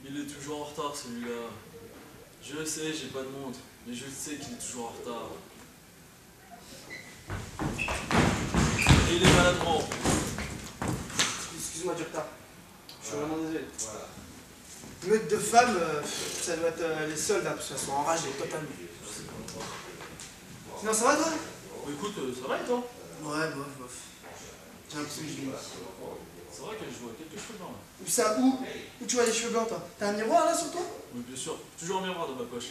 Il est toujours en retard, celui-là. Je le sais, j'ai pas de montre, mais je sais qu'il est toujours en retard. Et il est maladroit. Excuse-moi du retard. Je suis vraiment désolé. Voilà. Meute de femmes, ça doit être les soldes, hein, parce qu'elles sont enragées totalement. Sinon, ça va toi? Bon, écoute, ça va et toi? Ouais, bof, bof. J'ai l'impression que je vis. C'est vrai que je vois quelques cheveux blancs là. Où ça? Où tu vois des cheveux blancs toi? T'as un miroir là sur toi? Oui, bien sûr. Toujours un miroir dans ma poche.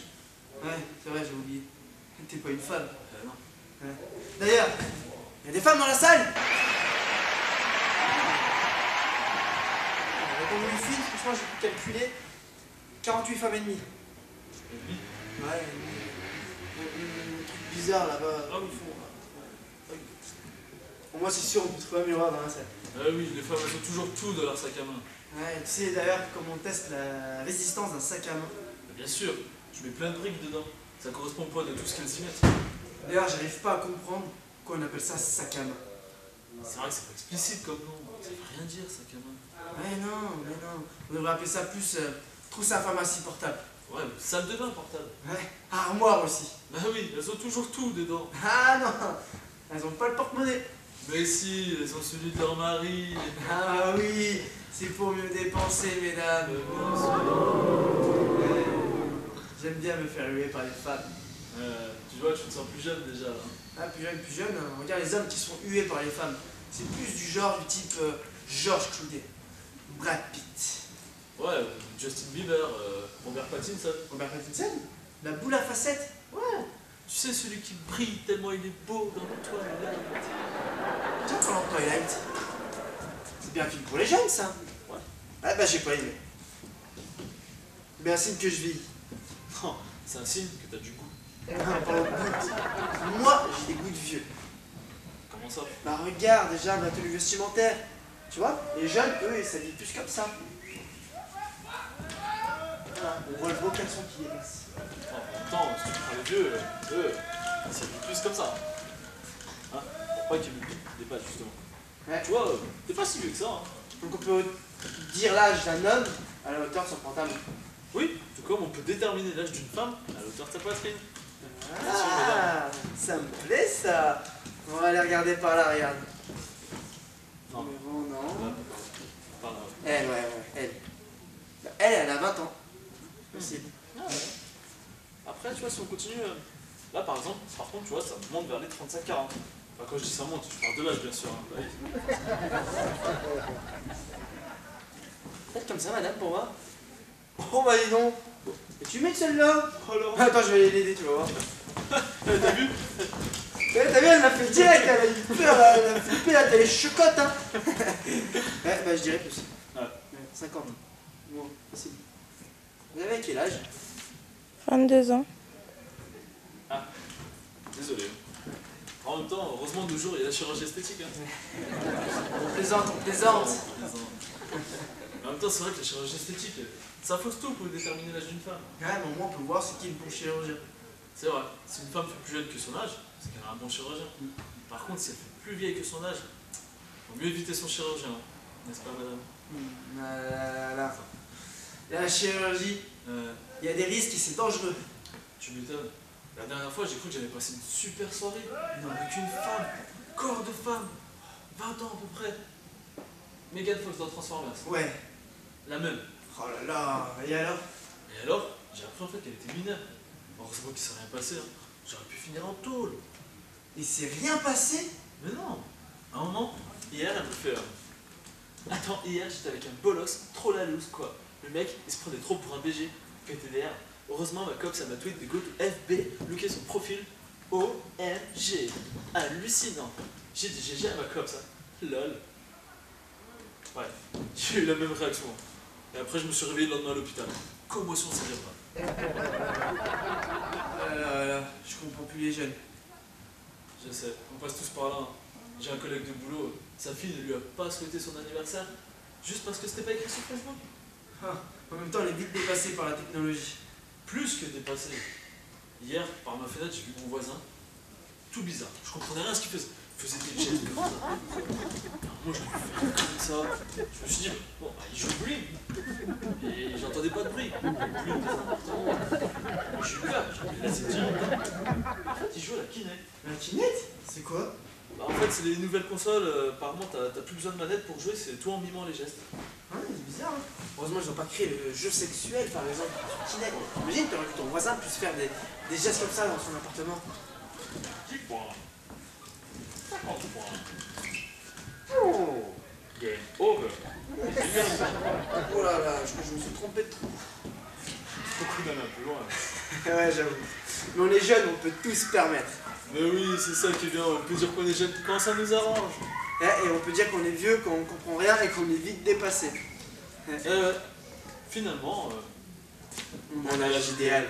Ouais, c'est vrai, j'ai oublié. T'es pas une femme. Non. Ouais. D'ailleurs, il y a des femmes dans la salle? Comme on lui file, franchement, j'ai pu calculer 48 femmes et demie. Et puis? Ouais, un truc bizarre là-bas. Ah oui, fond. Pour moi, c'est sûr, on peut trouver un miroir dans la salle. Ah oui, les femmes, elles ont toujours tout dans leur sac à main. Ouais, tu sais d'ailleurs comment on teste la résistance d'un sac à main. Bien sûr, je mets plein de briques dedans. Ça correspond au poids de tout ce qu'elles y mettent. D'ailleurs, j'arrive pas à comprendre pourquoi on appelle ça sac à main. C'est vrai que c'est pas explicite comme nom. Ça veut rien dire, sac à main. Mais non. On devrait appeler ça plus trousse à pharmacie portable. Ouais, mais salle de bain portable. Ouais, armoire aussi. Ah oui, elles ont toujours tout dedans. Ah non, elles ont pas le porte-monnaie. Mais si, elles ont celui de leur mari. Ah oui, c'est pour mieux dépenser, mesdames. Ouais. J'aime bien me faire huer par les femmes. Tu vois, tu te sens plus jeune déjà. Là. Ah, plus jeune, regarde les hommes qui sont hués par les femmes. C'est plus du genre du type George Clooney, Brad Pitt. Ouais, Justin Bieber, Robert Pattinson. Robert Pattinson? La boule à facettes? Ouais. Tu sais, celui qui brille tellement il est beau dans le Twilight. Tiens, parlant de Twilight. C'est bien un film pour les jeunes, ça. Ouais. Ah bah j'ai pas aimé. C'est bien un signe que je vis. Non, c'est un signe que t'as du goût. En parlant de goût, moi j'ai des goûts de vieux. Comment ça? Bah regarde déjà ma tenue vestimentaire. Tu vois, les jeunes, eux, ils s'habillent plus comme ça. Voilà, on voit le beau caleçon qui dépasse. En même temps, si tu prends les vieux, eux, ils s'habillent plus comme ça. Hein? Pour pas qu'ils me dépassent justement. Ouais. Tu vois, t'es pas si vieux que ça. Hein? Donc on peut dire l'âge d'un homme à la hauteur de son pantalon. Oui, tout comme on peut déterminer l'âge d'une femme à la hauteur de sa poitrine. Ah, ça me plaît ça. On va aller regarder par là, regarde. Non. Mais bon, non. Par là. Elle, ouais, elle. Bah, elle a 20 ans. Possible. Ah ouais. Après, tu vois, si on continue, là par exemple, par contre, tu vois, ça monte vers les 35-40. Enfin, quand je dis ça monte, je parle de l'âge, bien sûr. Hein. Bah, oui. Faites comme ça, madame, pour voir. Oh, bah dis donc. Et tu mets celle-là? Alors, Attends, je vais l'aider, tu vas voir. t'as vu? T'as vu, elle m'a fait direct, elle a eu peur, elle a flippé, là, t'as les chocottes, hein. Ouais, bah je dirais plus. Ouais. 50. Bon, c'est bon. Vous avez quel âge? 22 ans. Ah, désolé. En même temps, heureusement de nos jours, il y a la chirurgie esthétique. Hein. On plaisante, on plaisante. Mais en même temps, c'est vrai que la chirurgie esthétique, ça fausse tout pour déterminer l'âge d'une femme. Ouais, mais au moins on peut voir c'est qui le bon chirurgien. C'est vrai, si une femme fait plus jeune que son âge, c'est qu'elle a un bon chirurgien. Par contre, si elle fait plus vieille que son âge, il vaut mieux éviter son chirurgien. N'est-ce pas, madame? La chirurgie, il y a des risques et c'est dangereux. Tu m'étonnes. La dernière fois, j'ai cru que j'avais passé une super soirée. Avec une femme, corps de femme, 20 ans à peu près. Megan Fox dans Transformers. Ouais. La même. Oh là là, et alors? Et alors, j'ai appris en fait qu'elle était mineure. Heureusement qu'il ne s'est rien passé. Hein. J'aurais pu finir en tôle. Il s'est rien passé? Mais non. À un moment, hier, elle me fait... Attends, hier, j'étais avec un bolos, trop la loose, quoi. Le mec, il se prenait trop pour un BG, PTDR. Heureusement, ma cop, ça m'a tweet des go to FB, looké son profil. OMG. Hallucinant. J'ai dit GG à ma cop, ça. Lol. Ouais, j'ai eu la même réaction. Et après, je me suis réveillé le lendemain à l'hôpital. Commotion cérébrale. Je comprends plus les jeunes. Je sais, on passe tous par là. Hein. J'ai un collègue de boulot, sa fille ne lui a pas souhaité son anniversaire, juste parce que c'était pas écrit sur Facebook. Ah, en même temps, elle est vite dépassée par la technologie. Plus que dépassé. Hier, par ma fenêtre, j'ai vu mon voisin, tout bizarre. Je comprenais rien à ce qu'il faisait. Il faisait des gestes comme ça. Alors moi, je l'ai fait comme ça. Je me suis dit, bon, bah, il joue au bowling. Et j'entendais pas de bruit. plus important. Je suis là, là c'est direct. En fait, ils jouent à la Kinect. La Kinect? C'est quoi? Bah, en fait, c'est les nouvelles consoles, apparemment t'as plus besoin de manette pour jouer, c'est tout en mimant les gestes. Ouais, c'est bizarre, hein. Heureusement, ils ont pas créé le jeu sexuel, par exemple, sur Kinect. Imagine, t'aurais vu ton voisin puisse faire des gestes comme ça dans son appartement. 10 points. 50 points. Oh, game over. Oh là là, je me suis trompé de trou. Beaucoup d'aller un peu loin. Ouais, j'avoue. Mais on est jeunes, on peut tout se permettre. Mais oui, c'est ça qui est bien, on peut dire qu'on est jeune quand ça nous arrange. Et on peut dire qu'on est vieux, qu'on comprend rien et qu'on est vite dépassé. Finalement, On a l'âge idéal.